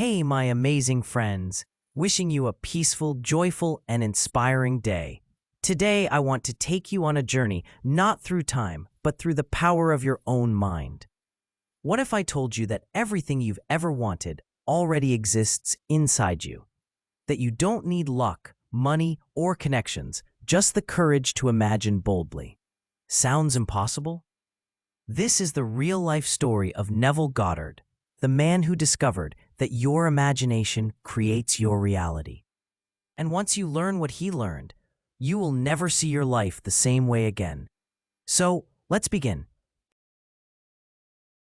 Hey, my amazing friends, wishing you a peaceful, joyful, and inspiring day. Today, I want to take you on a journey not through time, but through the power of your own mind. What if I told you that everything you've ever wanted already exists inside you? That you don't need luck, money, or connections, just the courage to imagine boldly. Sounds impossible? This is the real-life story of Neville Goddard, the man who discovered that your imagination creates your reality. And once you learn what he learned, you will never see your life the same way again. So, let's begin.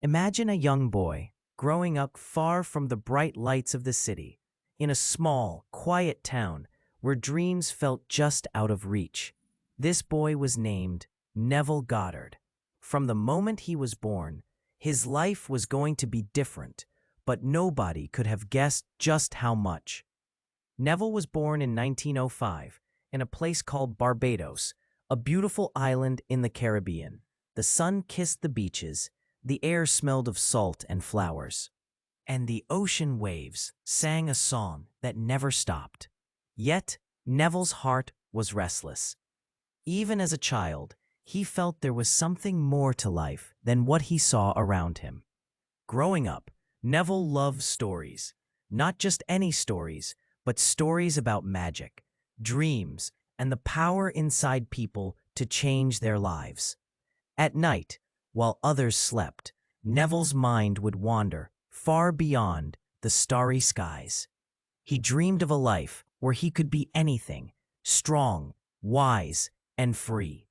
Imagine a young boy growing up far from the bright lights of the city, in a small, quiet town where dreams felt just out of reach. This boy was named Neville Goddard. From the moment he was born, his life was going to be different, but nobody could have guessed just how much. Neville was born in 1905 in a place called Barbados, a beautiful island in the Caribbean. The sun kissed the beaches, the air smelled of salt and flowers, and the ocean waves sang a song that never stopped. Yet, Neville's heart was restless. Even as a child, he felt there was something more to life than what he saw around him. Growing up, Neville loved stories. Not just any stories, but stories about magic, dreams, and the power inside people to change their lives. At night, while others slept, Neville's mind would wander far beyond the starry skies. He dreamed of a life where he could be anything, strong, wise, and free.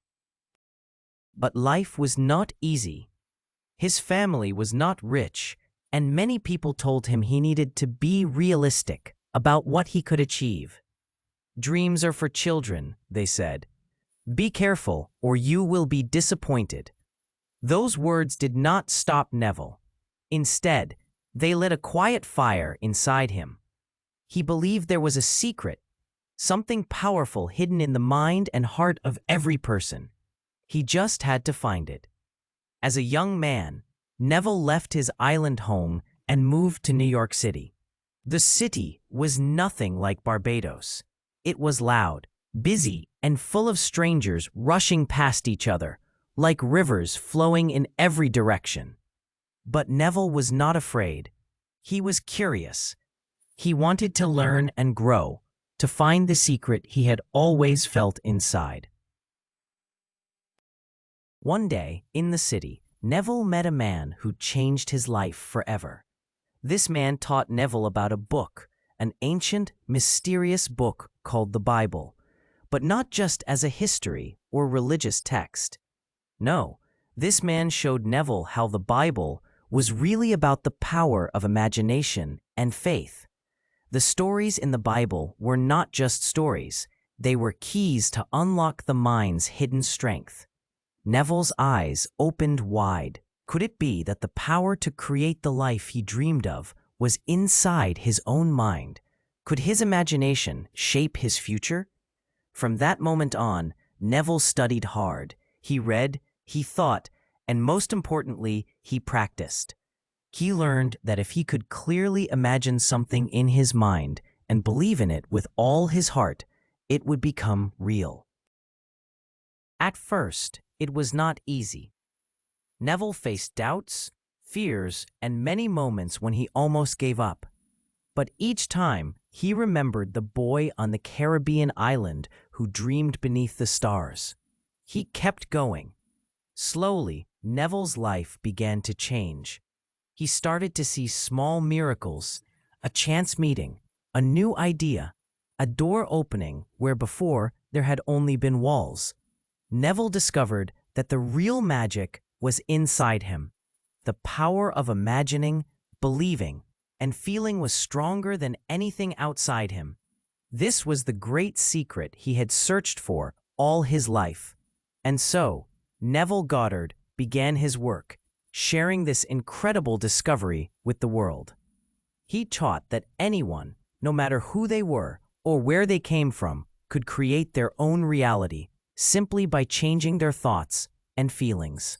But life was not easy. His family was not rich, and many people told him he needed to be realistic about what he could achieve. Dreams are for children, they said. Be careful, or you will be disappointed. Those words did not stop Neville. Instead, they lit a quiet fire inside him. He believed there was a secret, something powerful hidden in the mind and heart of every person. He just had to find it. As a young man, Neville left his island home and moved to New York City. The city was nothing like Barbados. It was loud, busy, and full of strangers rushing past each other, like rivers flowing in every direction. But Neville was not afraid. He was curious. He wanted to learn and grow, to find the secret he had always felt inside. One day, in the city, Neville met a man who changed his life forever. This man taught Neville about a book, an ancient, mysterious book called the Bible, but not just as a history or religious text. No, this man showed Neville how the Bible was really about the power of imagination and faith. The stories in the Bible were not just stories, they were keys to unlock the mind's hidden strength. Neville's eyes opened wide. Could it be that the power to create the life he dreamed of was inside his own mind? Could his imagination shape his future? From that moment on, Neville studied hard. He read, he thought, and most importantly, he practiced. He learned that if he could clearly imagine something in his mind and believe in it with all his heart, it would become real. At first, it was not easy. Neville faced doubts, fears, and many moments when he almost gave up. But each time, he remembered the boy on the Caribbean island who dreamed beneath the stars. He kept going. Slowly, Neville's life began to change. He started to see small miracles, a chance meeting, a new idea, a door opening where before there had only been walls. Neville discovered that the real magic was inside him. The power of imagining, believing, and feeling was stronger than anything outside him. This was the great secret he had searched for all his life. And so, Neville Goddard began his work, sharing this incredible discovery with the world. He taught that anyone, no matter who they were or where they came from, could create their own reality simply by changing their thoughts and feelings.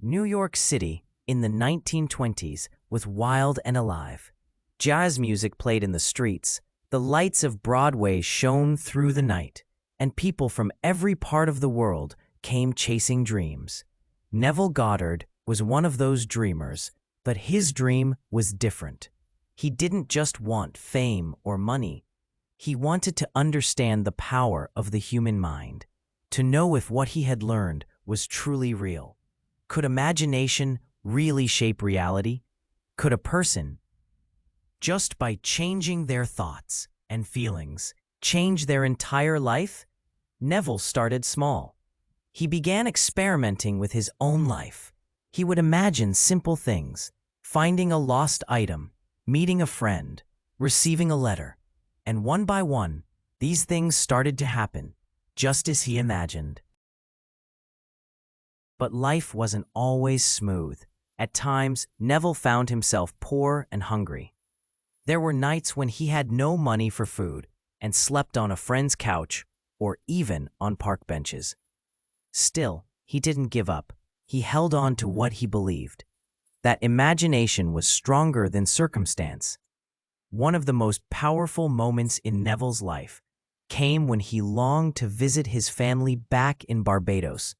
New York City, in the 1920s, was wild and alive. Jazz music played in the streets, the lights of Broadway shone through the night, and people from every part of the world came chasing dreams. Neville Goddard was one of those dreamers, but his dream was different. He didn't just want fame or money. He wanted to understand the power of the human mind, to know if what he had learned was truly real. Could imagination really shape reality? Could a person, just by changing their thoughts and feelings, change their entire life? Neville started small. He began experimenting with his own life. He would imagine simple things, finding a lost item, meeting a friend, receiving a letter. And one by one, these things started to happen, just as he imagined. But life wasn't always smooth. At times, Neville found himself poor and hungry. There were nights when he had no money for food and slept on a friend's couch or even on park benches. Still, he didn't give up. He held on to what he believed. That imagination was stronger than circumstance. One of the most powerful moments in Neville's life came when he longed to visit his family back in Barbados,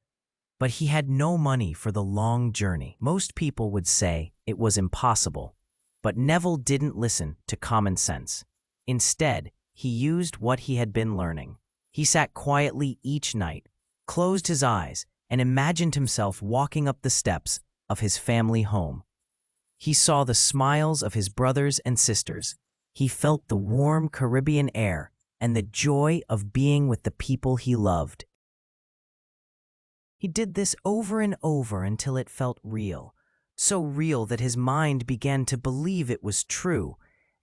but he had no money for the long journey. Most people would say it was impossible, but Neville didn't listen to common sense. Instead, he used what he had been learning. He sat quietly each night, closed his eyes, and imagined himself walking up the steps of his family home. He saw the smiles of his brothers and sisters. He felt the warm Caribbean air and the joy of being with the people he loved. He did this over and over until it felt real, so real that his mind began to believe it was true.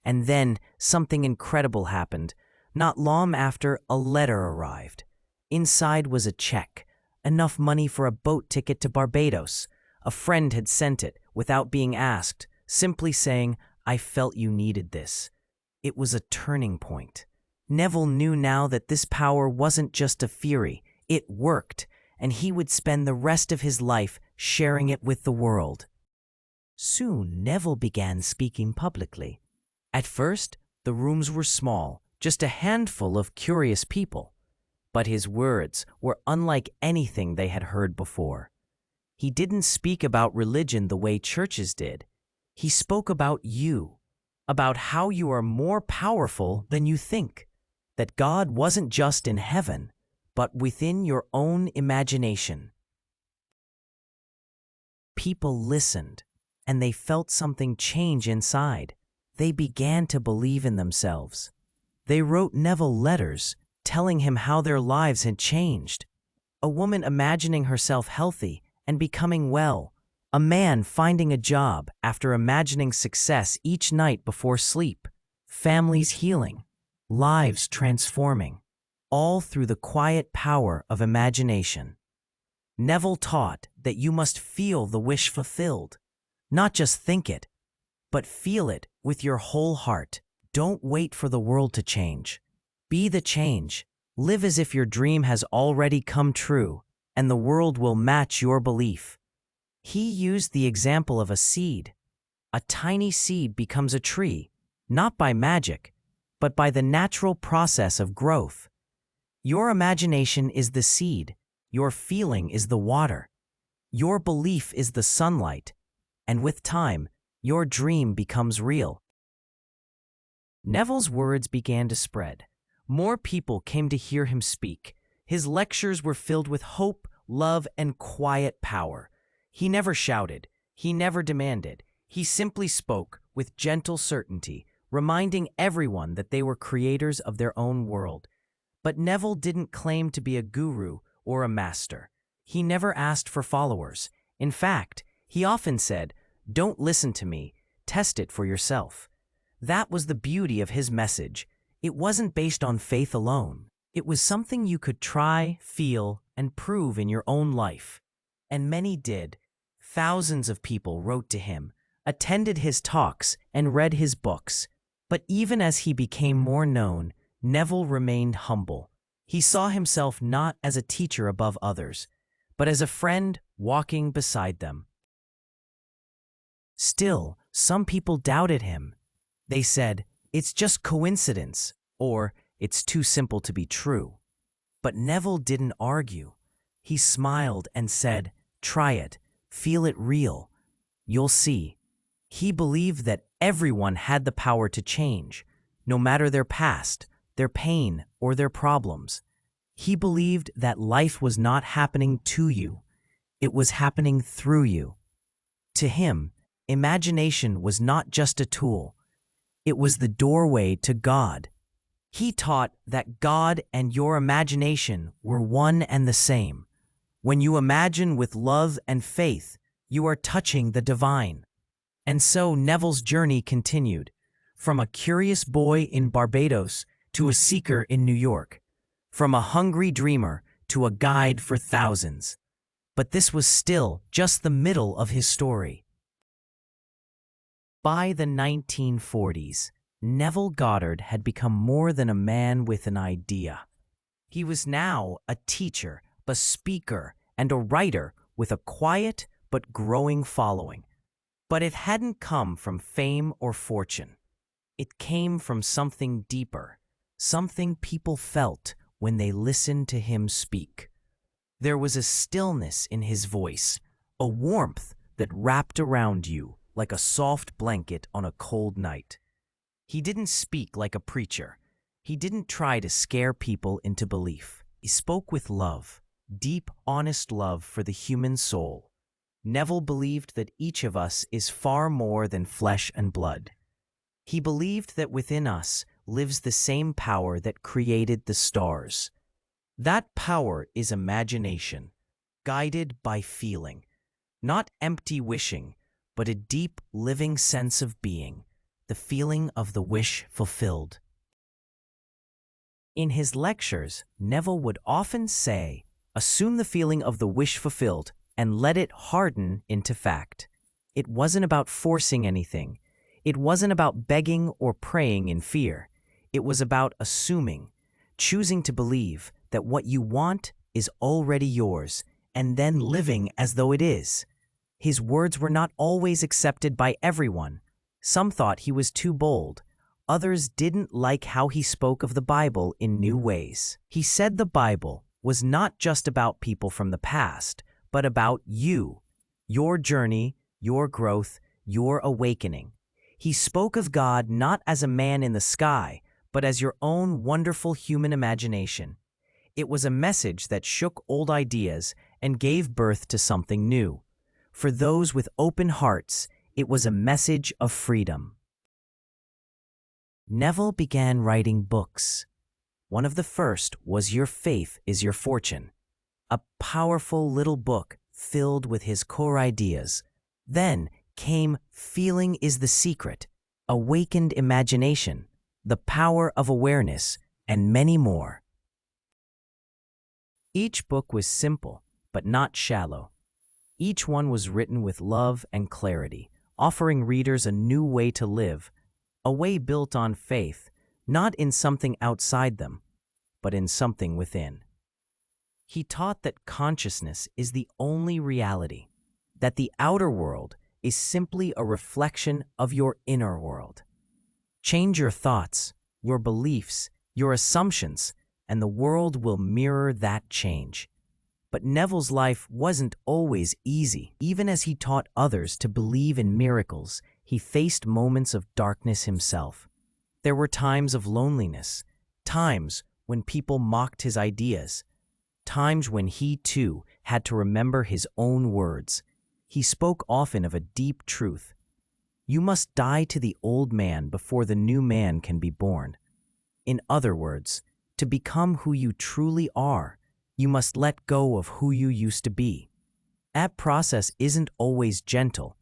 And then something incredible happened. Not long after, a letter arrived. Inside was a check, enough money for a boat ticket to Barbados. A friend had sent it without being asked, simply saying, "I felt you needed this." It was a turning point. Neville knew now that this power wasn't just a theory, it worked, and he would spend the rest of his life sharing it with the world. Soon, Neville began speaking publicly. At first, the rooms were small, just a handful of curious people. But his words were unlike anything they had heard before. He didn't speak about religion the way churches did. He spoke about you, about how you are more powerful than you think, that God wasn't just in heaven, but within your own imagination. People listened, and they felt something change inside. They began to believe in themselves. They wrote Neville letters, telling him how their lives had changed. A woman imagining herself healthy and becoming well. A man finding a job after imagining success each night before sleep. Families healing. Lives transforming. All through the quiet power of imagination. Neville taught that you must feel the wish fulfilled. Not just think it, but feel it with your whole heart. Don't wait for the world to change. Be the change. Live as if your dream has already come true, and the world will match your belief. He used the example of a seed. A tiny seed becomes a tree, not by magic, but by the natural process of growth. Your imagination is the seed. Your feeling is the water. Your belief is the sunlight. And with time, your dream becomes real. Neville's words began to spread. More people came to hear him speak. His lectures were filled with hope, love, and quiet power. He never shouted. He never demanded. He simply spoke with gentle certainty, reminding everyone that they were creators of their own world. But Neville didn't claim to be a guru or a master. He never asked for followers. In fact, he often said, "Don't listen to me, test it for yourself." That was the beauty of his message. It wasn't based on faith alone. It was something you could try, feel, and prove in your own life. And many did. Thousands of people wrote to him, attended his talks, and read his books. But even as he became more known, Neville remained humble. He saw himself not as a teacher above others, but as a friend walking beside them. Still, Some people doubted him. They said, "It's just coincidence," or "It's too simple to be true." But Neville didn't argue. He smiled and said, "Try it. Feel it real. You'll see." He believed that everyone had the power to change, no matter their past, their pain, or their problems. He believed that life was not happening to you. It was happening through you. To him, imagination was not just a tool. It was the doorway to God. He taught that God and your imagination were one and the same. When you imagine with love and faith, you are touching the divine. And so Neville's journey continued, from a curious boy in Barbados to a seeker in New York, from a hungry dreamer to a guide for thousands. But this was still just the middle of his story. By the 1940s, Neville Goddard had become more than a man with an idea. He was now a teacher, a speaker, and a writer with a quiet but growing following. But it hadn't come from fame or fortune. It came from something deeper, something people felt when they listened to him speak. There was a stillness in his voice, a warmth that wrapped around you like a soft blanket on a cold night. He didn't speak like a preacher. He didn't try to scare people into belief. He spoke with love, deep, honest love for the human soul. Neville believed that each of us is far more than flesh and blood. He believed that within us lives the same power that created the stars. That power is imagination, guided by feeling, not empty wishing, but a deep, living sense of being, the feeling of the wish fulfilled. In his lectures, Neville would often say, "Assume the feeling of the wish fulfilled and let it harden into fact." It wasn't about forcing anything. It wasn't about begging or praying in fear. It was about assuming, choosing to believe that what you want is already yours, and then living as though it is. His words were not always accepted by everyone. Some thought he was too bold. Others didn't like how he spoke of the Bible in new ways. He said the Bible was not just about people from the past, but about you, your journey, your growth, your awakening. He spoke of God not as a man in the sky, but as your own wonderful human imagination. It was a message that shook old ideas and gave birth to something new. For those with open hearts, it was a message of freedom. Neville began writing books. One of the first was Your Faith is Your Fortune, a powerful little book filled with his core ideas. Then came Feeling is the Secret, Awakened Imagination, The Power of Awareness, and many more. Each book was simple, but not shallow. Each one was written with love and clarity, offering readers a new way to live, a way built on faith, not in something outside them, but in something within. He taught that consciousness is the only reality, that the outer world is simply a reflection of your inner world. Change your thoughts, your beliefs, your assumptions, and the world will mirror that change. But Neville's life wasn't always easy. Even as he taught others to believe in miracles, he faced moments of darkness himself. There were times of loneliness, times when people mocked his ideas, times when he too had to remember his own words. He spoke often of a deep truth. You must die to the old man before the new man can be born. In other words, to become who you truly are, you must let go of who you used to be. That process isn't always gentle.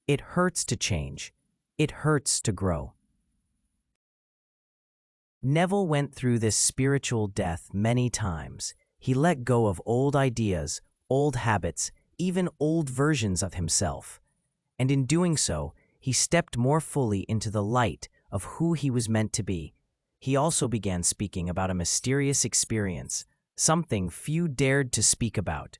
It hurts to change. It hurts to grow. Neville went through this spiritual death many times. He let go of old ideas, old habits, even old versions of himself. And in doing so, he stepped more fully into the light of who he was meant to be. He also began speaking about a mysterious experience, something few dared to speak about.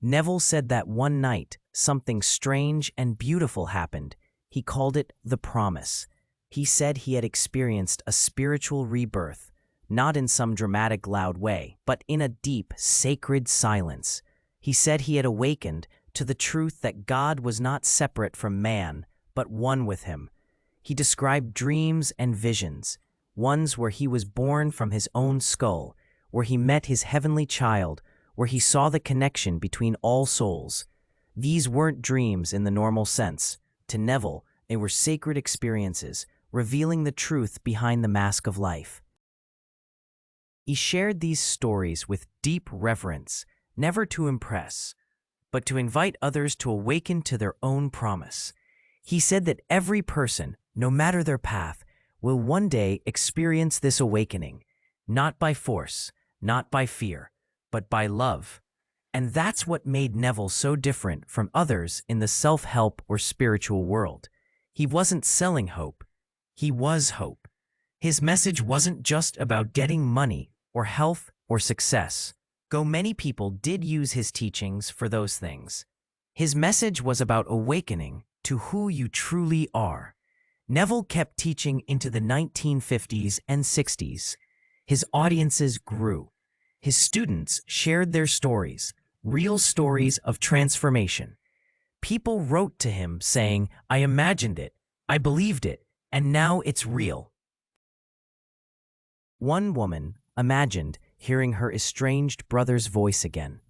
Neville said that one night, something strange and beautiful happened. He called it the promise. He said he had experienced a spiritual rebirth, not in some dramatic, loud way, but in a deep, sacred silence. He said he had awakened to the truth that God was not separate from man, but one with him. He described dreams and visions, ones where he was born from his own skull, where he met his heavenly child, where he saw the connection between all souls. These weren't dreams in the normal sense. To Neville, they were sacred experiences, revealing the truth behind the mask of life. He shared these stories with deep reverence, never to impress, but to invite others to awaken to their own promise. He said that every person, no matter their path, will one day experience this awakening, not by force, not by fear, but by love. And that's what made Neville so different from others in the self-help or spiritual world. He wasn't selling hope. He was hope. His message wasn't just about getting money or health or success, though many people did use his teachings for those things. His message was about awakening to who you truly are. Neville kept teaching into the 1950s and 60s. His audiences grew. His students shared their stories, real stories of transformation. People wrote to him saying, "I imagined it, I believed it, and now it's real." One woman imagined hearing her estranged brother's voice again.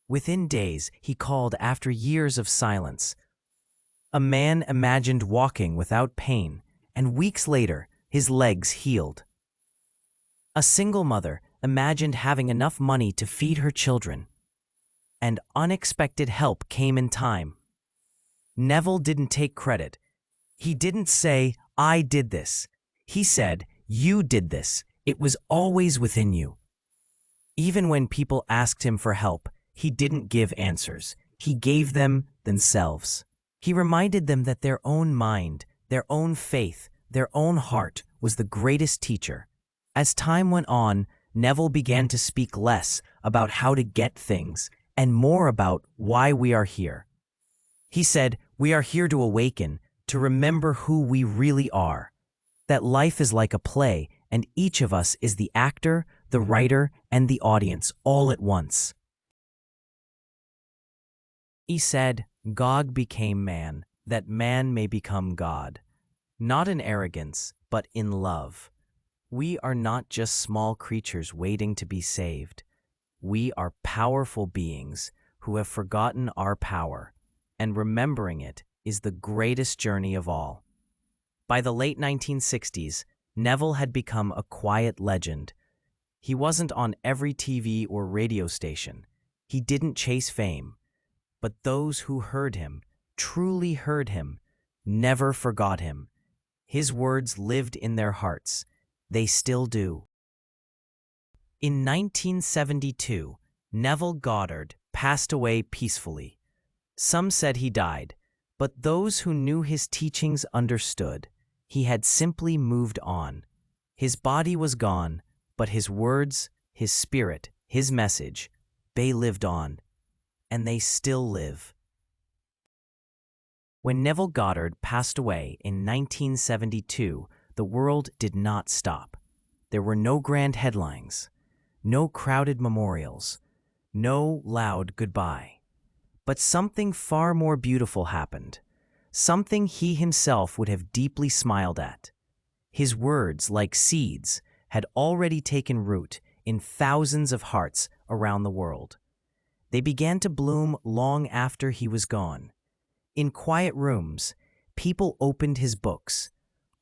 Within days, he called after years of silence. A man imagined walking without pain, and weeks later, his legs healed. A single mother imagined having enough money to feed her children, and unexpected help came in time. Neville didn't take credit. He didn't say, "I did this." He said, "You did this. It was always within you." Even when people asked him for help, he didn't give answers. He gave them themselves. He reminded them that their own mind, their own faith, their own heart was the greatest teacher. As time went on, Neville began to speak less about how to get things and more about why we are here. He said, "We are here to awaken, to remember who we really are, that life is like a play and each of us is the actor, the writer, and the audience all at once." He said, "God became man, that man may become God, not in arrogance, but in love. We are not just small creatures waiting to be saved. We are powerful beings who have forgotten our power, and remembering it is the greatest journey of all." By the late 1960s, Neville had become a quiet legend. He wasn't on every TV or radio station. He didn't chase fame. But those who heard him, truly heard him, never forgot him. His words lived in their hearts. They still do. In 1972, Neville Goddard passed away peacefully. Some said he died, but those who knew his teachings understood. He had simply moved on. His body was gone, but his words, his spirit, his message, they lived on. And they still live. When Neville Goddard passed away in 1972, the world did not stop. There were no grand headlines, no crowded memorials, no loud goodbye. But something far more beautiful happened, something he himself would have deeply smiled at. His words, like seeds, had already taken root in thousands of hearts around the world. They began to bloom long after he was gone. In quiet rooms, people opened his books.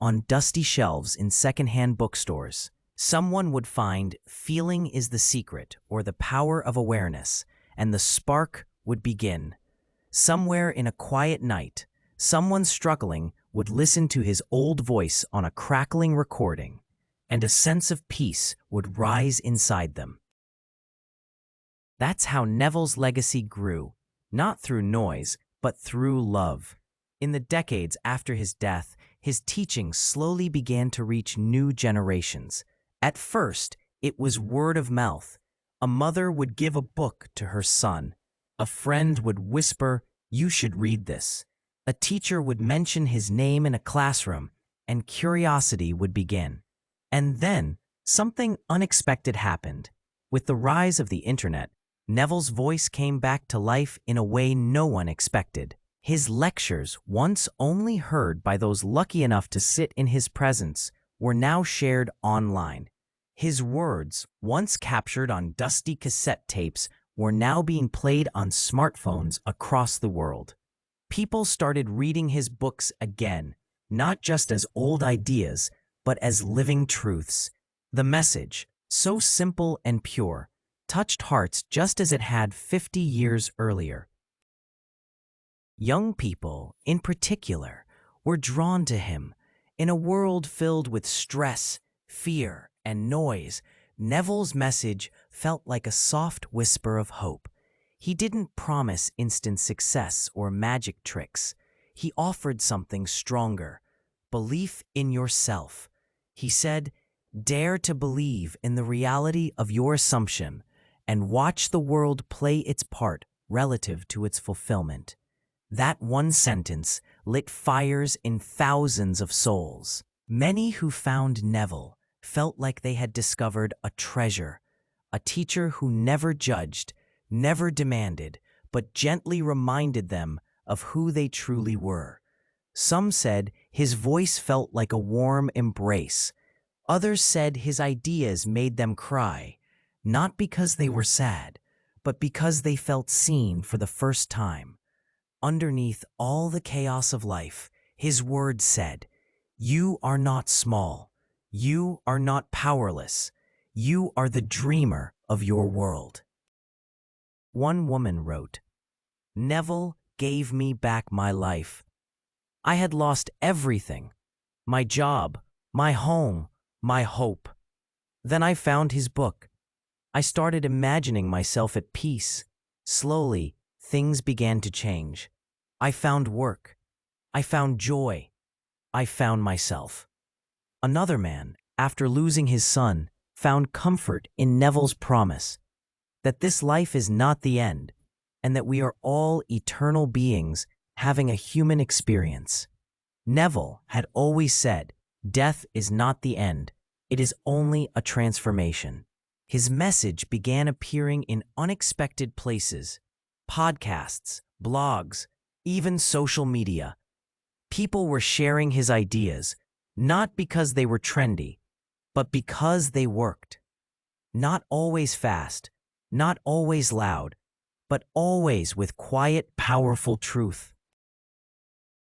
On dusty shelves in secondhand bookstores, someone would find "Feeling is the Secret" or "The Power of Awareness," and the spark would begin. Somewhere in a quiet night, someone struggling would listen to his old voice on a crackling recording, and a sense of peace would rise inside them. That's how Neville's legacy grew, not through noise, but through love. In the decades after his death, his teachings slowly began to reach new generations. At first, it was word of mouth. A mother would give a book to her son. A friend would whisper, "You should read this." A teacher would mention his name in a classroom, and curiosity would begin. And then, something unexpected happened. With the rise of the internet, Neville's voice came back to life in a way no one expected. His lectures, once only heard by those lucky enough to sit in his presence, were now shared online. His words, once captured on dusty cassette tapes, were now being played on smartphones across the world. People started reading his books again, not just as old ideas, but as living truths. The message, so simple and pure, touched hearts just as it had 50 years earlier. Young people, in particular, were drawn to him. In a world filled with stress, fear, and noise, Neville's message felt like a soft whisper of hope. He didn't promise instant success or magic tricks. He offered something stronger: belief in yourself. He said, "Dare to believe in the reality of your assumption and watch the world play its part relative to its fulfillment." That one sentence lit fires in thousands of souls. Many who found Neville felt like they had discovered a treasure, a teacher who never judged, never demanded, but gently reminded them of who they truly were. Some said his voice felt like a warm embrace. Others said his ideas made them cry, not because they were sad, but because they felt seen for the first time. Underneath all the chaos of life, his words said, "You are not small. You are not powerless. You are the dreamer of your world." One woman wrote, "Neville gave me back my life. I had lost everything: my job, my home, my hope. Then I found his book. I started imagining myself at peace. Slowly, things began to change. I found work. I found joy. I found myself." Another man, after losing his son, found comfort in Neville's promise that this life is not the end and that we are all eternal beings having a human experience. Neville had always said, "Death is not the end. It is only a transformation." His message began appearing in unexpected places: podcasts, blogs, even social media. People were sharing his ideas, not because they were trendy, but because they worked. Not always fast, not always loud, but always with quiet, powerful truth.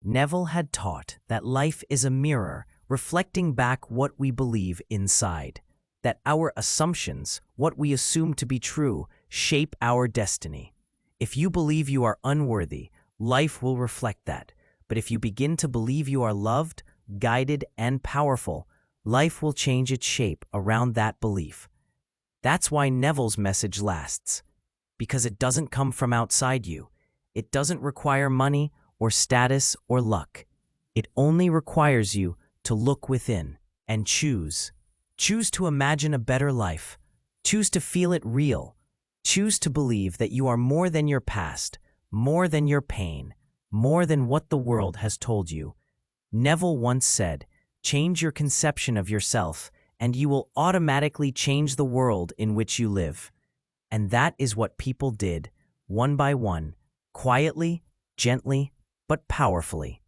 Neville had taught that life is a mirror reflecting back what we believe inside, that our assumptions, what we assume to be true, shape our destiny. If you believe you are unworthy, life will reflect that. But if you begin to believe you are loved, guided, and powerful, life will change its shape around that belief. That's why Neville's message lasts, because it doesn't come from outside you. It doesn't require money or status or luck. It only requires you to look within and choose. Choose to imagine a better life. Choose to feel it real. Choose to believe that you are more than your past, more than your pain, more than what the world has told you. Neville once said, "Change your conception of yourself, and you will automatically change the world in which you live." And that is what people did, one by one, quietly, gently, but powerfully.